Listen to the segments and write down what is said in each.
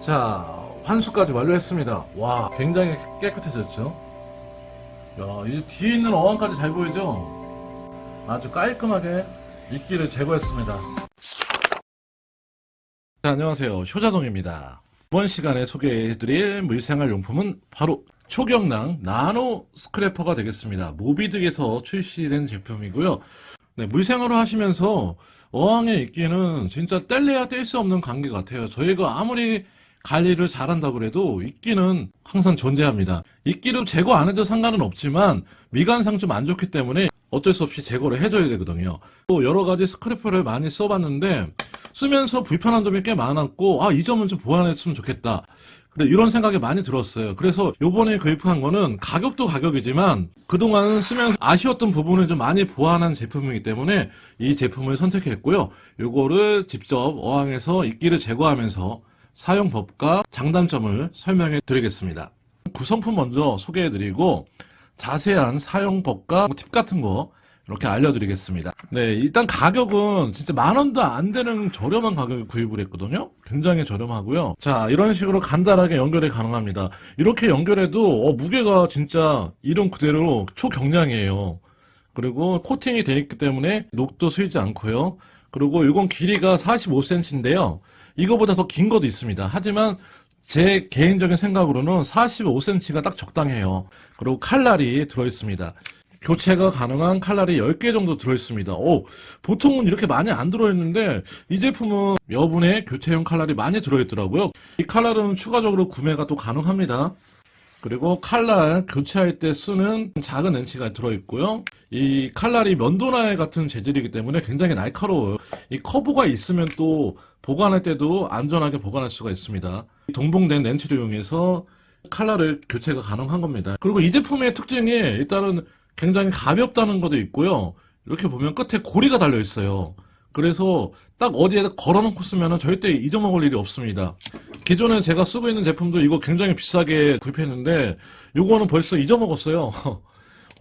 자, 환수까지 완료했습니다. 와, 굉장히 깨끗해졌죠? 야, 이 뒤에 있는 어항까지 잘 보이죠? 아주 깔끔하게 이끼를 제거했습니다. 자, 안녕하세요. 효자동입니다. 이번 시간에 소개해드릴 물생활 용품은 바로 초경랑 나노 스크래퍼가 되겠습니다. 모비드에서 출시된 제품이고요. 네, 물생활을 하시면서 어항의 이끼는 진짜 뗄래야 뗄 수 없는 관계 같아요. 저희가 아무리 관리를 잘한다고 그래도 이끼는 항상 존재합니다. 이끼를 제거 안 해도 상관은 없지만 미관상 좀 안 좋기 때문에 어쩔 수 없이 제거를 해줘야 되거든요. 또 여러 가지 스크래퍼를 많이 써봤는데 쓰면서 불편한 점이 꽤 많았고, 이 점은 좀 보완했으면 좋겠다. 그래, 이런 생각이 많이 들었어요. 그래서 요번에 구입한 거는 가격도 가격이지만 그동안 쓰면서 아쉬웠던 부분을 좀 많이 보완한 제품이기 때문에 이 제품을 선택했고요. 요거를 직접 어항에서 이끼를 제거하면서 사용법과 장단점을 설명해 드리겠습니다. 구성품 먼저 소개해 드리고 자세한 사용법과 팁 같은 거 이렇게 알려드리겠습니다. 네, 일단 가격은 진짜 10,000원도 안 되는 저렴한 가격에 구입을 했거든요. 굉장히 저렴하고요. 자, 이런 식으로 간단하게 연결이 가능합니다. 이렇게 연결해도 무게가 진짜 이름 그대로 초경량이에요. 그리고 코팅이 되어 있기 때문에 녹도 스이지 않고요. 그리고 이건 길이가 45cm인데요. 이거보다 더 긴 것도 있습니다. 하지만 제 개인적인 생각으로는 45cm가 딱 적당해요. 그리고 칼날이 들어있습니다. 교체가 가능한 칼날이 10개 정도 들어있습니다. 보통은 이렇게 많이 안 들어있는데 이 제품은 여분의 교체용 칼날이 많이 들어있더라고요. 이 칼날은 추가적으로 구매가 또 가능합니다. 그리고 칼날 교체할 때 쓰는 작은 렌치가 들어있고요. 이 칼날이 면도날 같은 재질이기 때문에 굉장히 날카로워요. 이 커브가 있으면 또 보관할 때도 안전하게 보관할 수가 있습니다. 동봉된 렌치를 이용해서 칼날을 교체가 가능한 겁니다. 그리고 이 제품의 특징이 일단은 굉장히 가볍다는 것도 있고요. 이렇게 보면 끝에 고리가 달려 있어요. 그래서 딱 어디에다 걸어놓고 쓰면 절대 잊어먹을 일이 없습니다. 기존에 제가 쓰고 있는 제품도 이거 굉장히 비싸게 구입했는데 이거는 벌써 잊어먹었어요.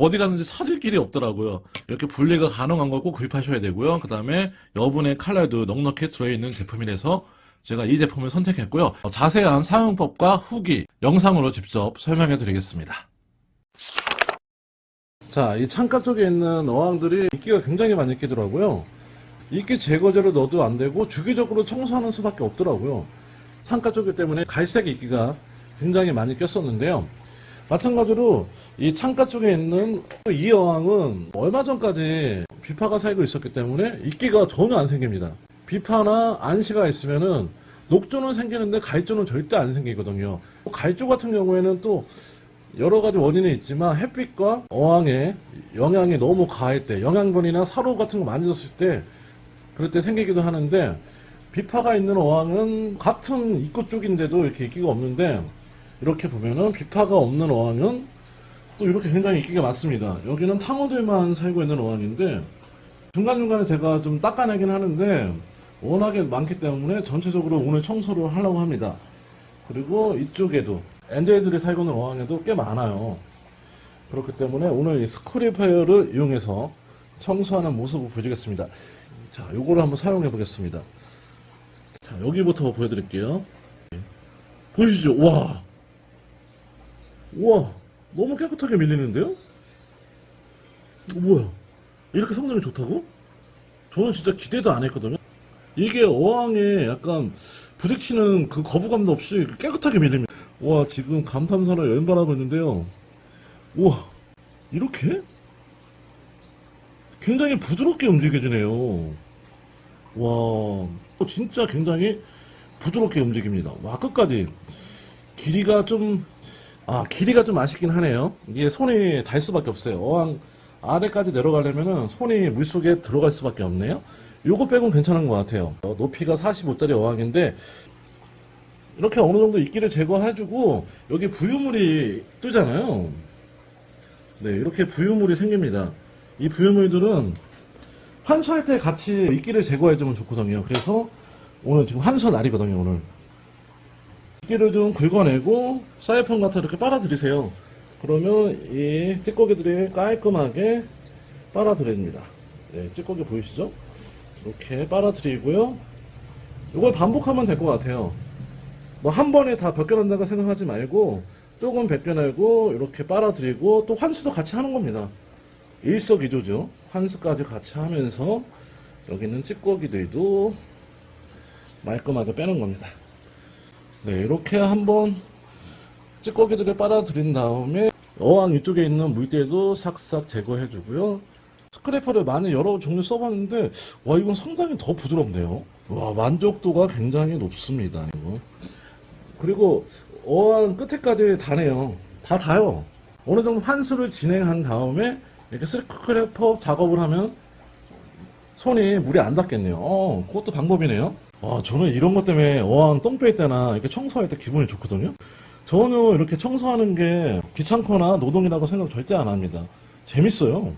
어디 갔는지 찾을 길이 없더라고요. 이렇게 분리가 가능한 걸 꼭 구입하셔야 되고요. 그 다음에 여분의 칼날도 넉넉히 들어있는 제품이라서 제가 이 제품을 선택했고요. 자세한 사용법과 후기 영상으로 직접 설명해 드리겠습니다. 자, 이 창가 쪽에 있는 어항들이 이끼가 굉장히 많이 끼더라고요. 이끼 제거제를 넣어도 안 되고 주기적으로 청소하는 수밖에 없더라고요. 창가 쪽이기 때문에 갈색 이끼가 굉장히 많이 꼈었는데요. 마찬가지로 이 창가 쪽에 있는 이 어항은 얼마 전까지 비파가 살고 있었기 때문에 이끼가 전혀 안 생깁니다. 비파나 안시가 있으면은 녹조는 생기는데 갈조는 절대 안 생기거든요. 갈조 같은 경우에는 또 여러 가지 원인이 있지만 햇빛과 어항에 영향이 너무 가할 때, 영양분이나 사료 같은 거 많이 줬을 때 그럴 때 생기기도 하는데, 비파가 있는 어항은 같은 입구 쪽인데도 이렇게 이끼가 없는데, 이렇게 보면은 비파가 없는 어항은 또 이렇게 굉장히 이끼가 많습니다. 여기는 탕어들만 살고 있는 어항인데 중간중간에 제가 좀 닦아내긴 하는데 워낙에 많기 때문에 전체적으로 오늘 청소를 하려고 합니다. 그리고 이쪽에도 엔젤들이 살고 있는 어항에도 꽤 많아요. 그렇기 때문에 오늘 이 스크래퍼를 이용해서 청소하는 모습을 보여드리겠습니다. 자, 요거를 한번 사용해 보겠습니다. 자, 여기부터 보여드릴게요. 보이시죠? 와, 너무 깨끗하게 밀리는데요? 뭐야, 이렇게 성능이 좋다고? 저는 진짜 기대도 안 했거든요. 이게 어항에 약간 부딪히는 그 거부감도 없이 깨끗하게 밀립니다. 와, 지금 감탄사를 연발하고 있는데요. 우와, 이렇게? 굉장히 부드럽게 움직여지네요. 와, 진짜 굉장히 부드럽게 움직입니다. 와, 끝까지. 길이가 좀 아쉽긴 하네요. 이게 손이 닿을 수밖에 없어요. 어항 아래까지 내려가려면은 손이 물속에 들어갈 수밖에 없네요. 요거 빼곤 괜찮은 것 같아요. 높이가 45짜리 어항인데 이렇게 어느 정도 이끼를 제거해주고 여기 부유물이 뜨잖아요. 네, 이렇게 부유물이 생깁니다. 이 부유물들은 환수할 때 같이 이끼를 제거해주면 좋거든요. 그래서 오늘 지금 환수 날이거든요. 오늘 이끼를 좀 긁어내고 사이펀 같은 이렇게 빨아들이세요. 그러면 이 찌꺼기들이 깔끔하게 빨아들입니다. 네, 찌꺼기 보이시죠? 이렇게 빨아들이고요. 이걸 반복하면 될 것 같아요. 뭐 한 번에 다 벗겨낸다고 생각하지 말고 조금 벗겨내고 이렇게 빨아들이고 또 환수도 같이 하는 겁니다. 일석이조죠. 환수까지 같이 하면서 여기 있는 찌꺼기들도 말끔하게 빼는 겁니다. 네, 이렇게 한번 찌꺼기들을 빨아들인 다음에 어항 이쪽에 있는 물때도 싹싹 제거해 주고요. 스크래퍼를 많이 여러 종류 써봤는데 와, 이건 상당히 더 부드럽네요. 와, 만족도가 굉장히 높습니다. 이거. 그리고 어항 끝에까지 다네요. 다 닿아요. 어느 정도 환수를 진행한 다음에 이렇게 스크래퍼 작업을 하면 손이 물에 안 닿겠네요. 그것도 방법이네요. 와, 저는 이런 것 때문에 어항 똥 뺄 때나 이렇게 청소할 때 기분이 좋거든요. 저는 이렇게 청소하는 게 귀찮거나 노동이라고 생각 절대 안 합니다. 재밌어요.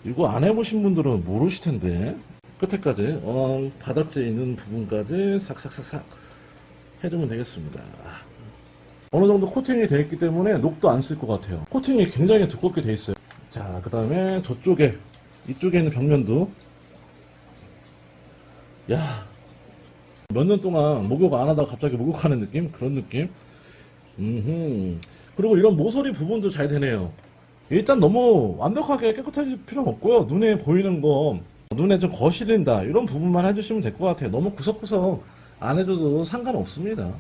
이거 안 해보신 분들은 모르실 텐데 끝에까지 어항 바닥재에 있는 부분까지 싹싹싹싹 해주면 되겠습니다. 어느 정도 코팅이 되어 있기 때문에 녹도 안 쓸 것 같아요. 코팅이 굉장히 두껍게 되어 있어요. 자, 그 다음에 저쪽에 이쪽에 있는 벽면도 야, 몇 년 동안 목욕 안 하다가 갑자기 목욕하는 느낌? 그런 느낌? 그리고 이런 모서리 부분도 잘 되네요. 일단 너무 완벽하게 깨끗해질 필요는 없고요. 눈에 보이는 거, 눈에 좀 거슬린다 이런 부분만 해주시면 될 것 같아요. 너무 구석구석 안 해줘도 상관없습니다.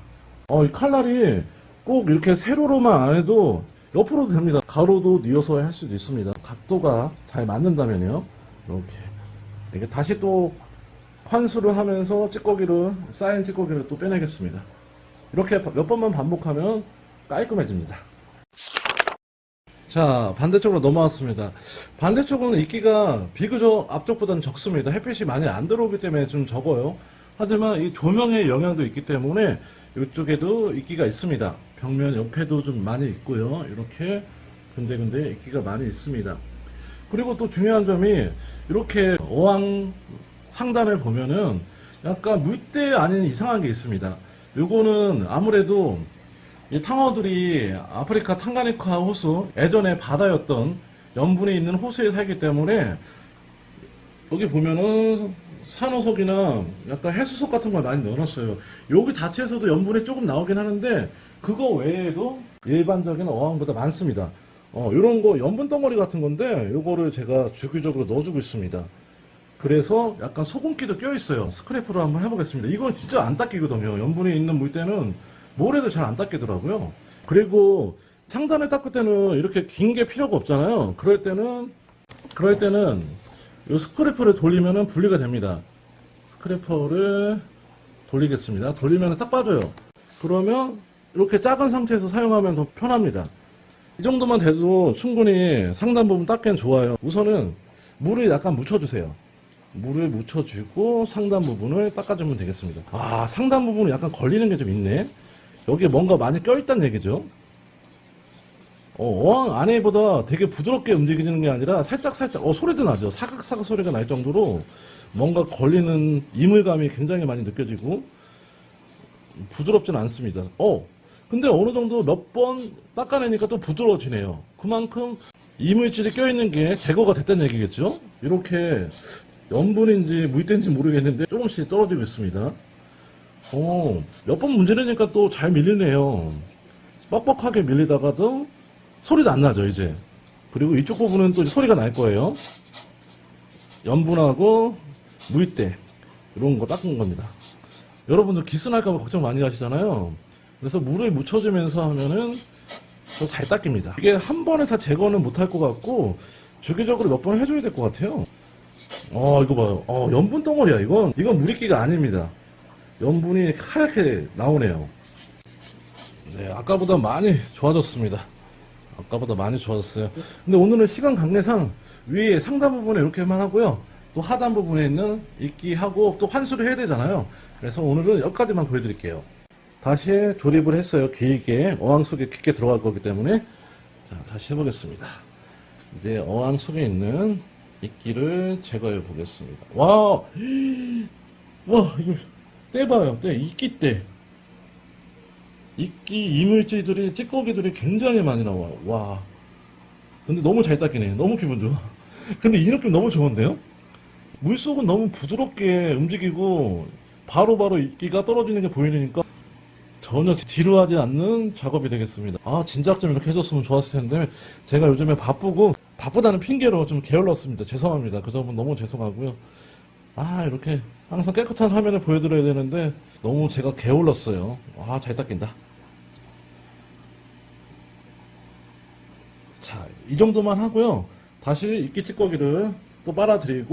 이 칼날이 꼭 이렇게 세로로만 안 해도 옆으로도 됩니다. 가로도 뉘어서 할 수도 있습니다. 각도가 잘 맞는다면요. 이렇게 다시 또 환수를 하면서 쌓인 찌꺼기를 또 빼내겠습니다. 이렇게 몇 번만 반복하면 깔끔해집니다. 자, 반대쪽으로 넘어왔습니다. 반대쪽은 이끼가 비교적 앞쪽보다는 적습니다. 햇빛이 많이 안 들어오기 때문에 좀 적어요. 하지만 이 조명의 영향도 있기 때문에 이쪽에도 이끼가 있습니다. 벽면 옆에도 좀 많이 있고요. 이렇게 근데 이끼가 많이 있습니다. 그리고 또 중요한 점이 이렇게 어항 상단을 보면은 약간 물때 아닌 이상한 게 있습니다. 요거는 아무래도 이 탕어들이 아프리카 탕가니카 호수, 예전에 바다였던 염분이 있는 호수에 살기 때문에 여기 보면은 산호석이나 약간 해수석 같은 걸 많이 넣어놨어요. 여기 자체에서도 염분이 조금 나오긴 하는데 그거 외에도 일반적인 어항보다 많습니다. 요런 거 염분 덩어리 같은 건데 요거를 제가 주기적으로 넣어주고 있습니다. 그래서 약간 소금기도 껴있어요. 스크래퍼로 한번 해보겠습니다. 이건 진짜 안 닦이거든요. 염분이 있는 물때는 뭘 해도 잘 안 닦이더라고요. 그리고 상단을 닦을 때는 이렇게 긴 게 필요가 없잖아요. 그럴 때는 이 스크래퍼를 돌리면은 분리가 됩니다. 스크래퍼를 돌리겠습니다. 돌리면 싹 빠져요. 그러면 이렇게 작은 상태에서 사용하면 더 편합니다. 이 정도만 돼도 충분히 상단 부분 닦기는 좋아요. 우선은 물을 약간 묻혀주세요. 물을 묻혀주고 상단 부분을 닦아주면 되겠습니다. 상단 부분은 약간 걸리는 게 좀 있네. 여기에 뭔가 많이 껴있다는 얘기죠. 어항 안에보다 되게 부드럽게 움직이는 게 아니라 살짝 소리도 나죠. 사각사각 소리가 날 정도로 뭔가 걸리는 이물감이 굉장히 많이 느껴지고 부드럽진 않습니다. 근데 어느 정도 몇 번 닦아내니까 또 부드러워지네요. 그만큼 이물질이 껴있는 게 제거가 됐다는 얘기겠죠. 이렇게 염분인지 물때인지 모르겠는데 조금씩 떨어지고 있습니다. 몇 번 문지르니까 또 잘 밀리네요. 뻑뻑하게 밀리다가도 소리도 안 나죠, 이제. 그리고 이쪽 부분은 또 소리가 날 거예요. 염분하고 물때 이런 거 닦은 겁니다. 여러분들 기스날까봐 걱정 많이 하시잖아요. 그래서 물을 묻혀주면서 하면은 더 잘 닦입니다. 이게 한 번에 다 제거는 못할 것 같고 주기적으로 몇 번 해줘야 될 것 같아요. 이거 봐요. 염분 덩어리야, 이건 물이끼가 아닙니다. 염분이 하얗게 나오네요. 네, 아까보다 많이 좋아졌습니다. 근데 오늘은 시간 관계상 위에 상단 부분에 이렇게만 하고요. 또 하단 부분에 있는 이끼하고 또 환수를 해야 되잖아요. 그래서 오늘은 여기까지만 보여드릴게요. 다시 조립을 했어요. 길게 어항 속에 깊게 들어갈 거기 때문에. 자, 다시 해보겠습니다. 이제 어항 속에 있는 이끼를 제거해 보겠습니다. 와, 이거 떼봐요. 이끼 이물질들이, 찌꺼기들이 굉장히 많이 나와요. 와. 근데 너무 잘 닦이네. 너무 기분 좋아. 근데 이 느낌 너무 좋은데요? 물속은 너무 부드럽게 움직이고, 바로바로 이끼가 떨어지는 게 보이니까, 전혀 지루하지 않는 작업이 되겠습니다. 아, 진작 좀 이렇게 해줬으면 좋았을 텐데 제가 요즘에 바쁘다는 핑계로 좀 게을렀습니다. 죄송합니다. 그 점은 너무 죄송하고요. 아, 이렇게 항상 깨끗한 화면을 보여드려야 되는데 너무 제가 게을렀어요. 아, 잘 닦인다. 자, 이 정도만 하고요. 다시 이끼 찌꺼기를 또 빨아들이면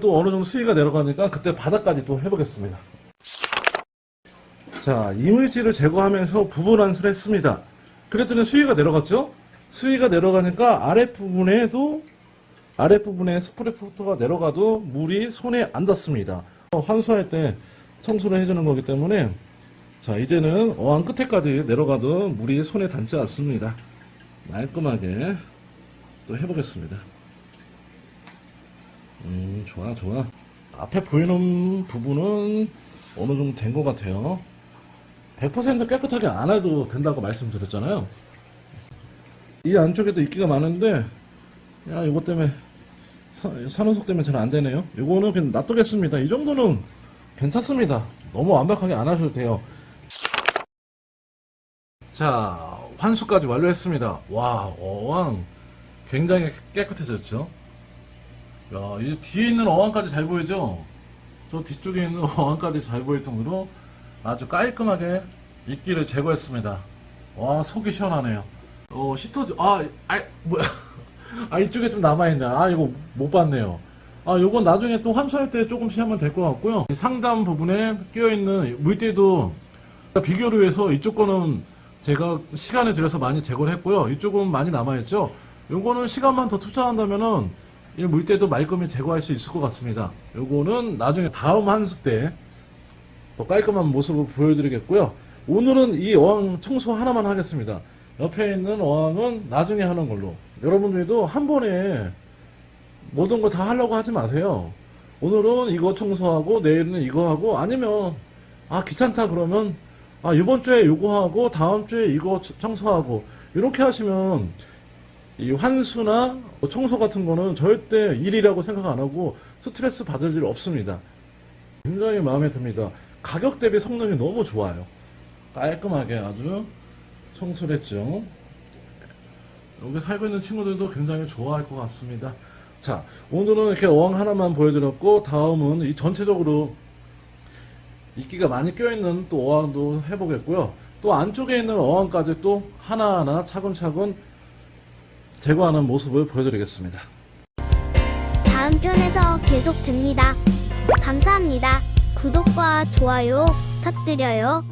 또 어느 정도 수위가 내려가니까 그때 바닥까지 또 해보겠습니다. 자, 이물질을 제거하면서 부분 환수를 했습니다. 그랬더니 수위가 내려갔죠? 수위가 내려가니까 아랫부분에 스프레이 포터가 내려가도 물이 손에 안 닿습니다. 환수할 때 청소를 해주는 거기 때문에 자, 이제는 어항 끝에까지 내려가도 물이 손에 닿지 않습니다. 말끔하게 또 해보겠습니다. 좋아. 앞에 보이는 부분은 어느 정도 된 것 같아요. 100% 깨끗하게 안 해도 된다고 말씀드렸잖아요. 이 안쪽에도 이끼가 많은데, 야, 이것 때문에, 산호석 때문에 잘 안 되네요. 이거는 그냥 놔두겠습니다. 이 정도는 괜찮습니다. 너무 완벽하게 안 하셔도 돼요. 자, 환수까지 완료했습니다. 와, 어항 굉장히 깨끗해졌죠? 야, 이 뒤에 있는 어항까지 잘 보이죠? 저 뒤쪽에 있는 어항까지 잘 보일 정도로 아주 깔끔하게 이끼를 제거했습니다. 와, 속이 시원하네요. 뭐야. 아, 이쪽에 좀 남아있네. 아, 이거 못 봤네요. 아, 요건 나중에 또 환수할 때 조금씩 하면 될 것 같고요. 상단 부분에 끼어있는 물때도 비교를 해서 이쪽 거는 제가 시간을 들여서 많이 제거를 했고요. 이쪽은 많이 남아있죠? 요거는 시간만 더 투자한다면은 이 물때도 말끔히 제거할 수 있을 것 같습니다. 요거는 나중에 다음 환수 때 더 깔끔한 모습을 보여드리겠고요. 오늘은 이 어항 청소 하나만 하겠습니다. 옆에 있는 어항은 나중에 하는 걸로. 여러분들도 한 번에 모든 거 다 하려고 하지 마세요. 오늘은 이거 청소하고 내일은 이거 하고 아니면 귀찮다 그러면 이번 주에 이거 하고 다음 주에 이거 청소하고 이렇게 하시면 이 환수나 청소 같은 거는 절대 일이라고 생각 안 하고 스트레스 받을 일 없습니다. 굉장히 마음에 듭니다. 가격 대비 성능이 너무 좋아요. 깔끔하게 아주 청소를 했죠. 여기 살고 있는 친구들도 굉장히 좋아할 것 같습니다. 자, 오늘은 이렇게 어항 하나만 보여드렸고 다음은 이 전체적으로 이끼가 많이 껴있는 또 어항도 해보겠고요. 또 안쪽에 있는 어항까지 또 하나하나 차근차근 제거하는 모습을 보여드리겠습니다. 다음 편에서 계속 됩니다. 감사합니다. 구독과 좋아요 부탁드려요.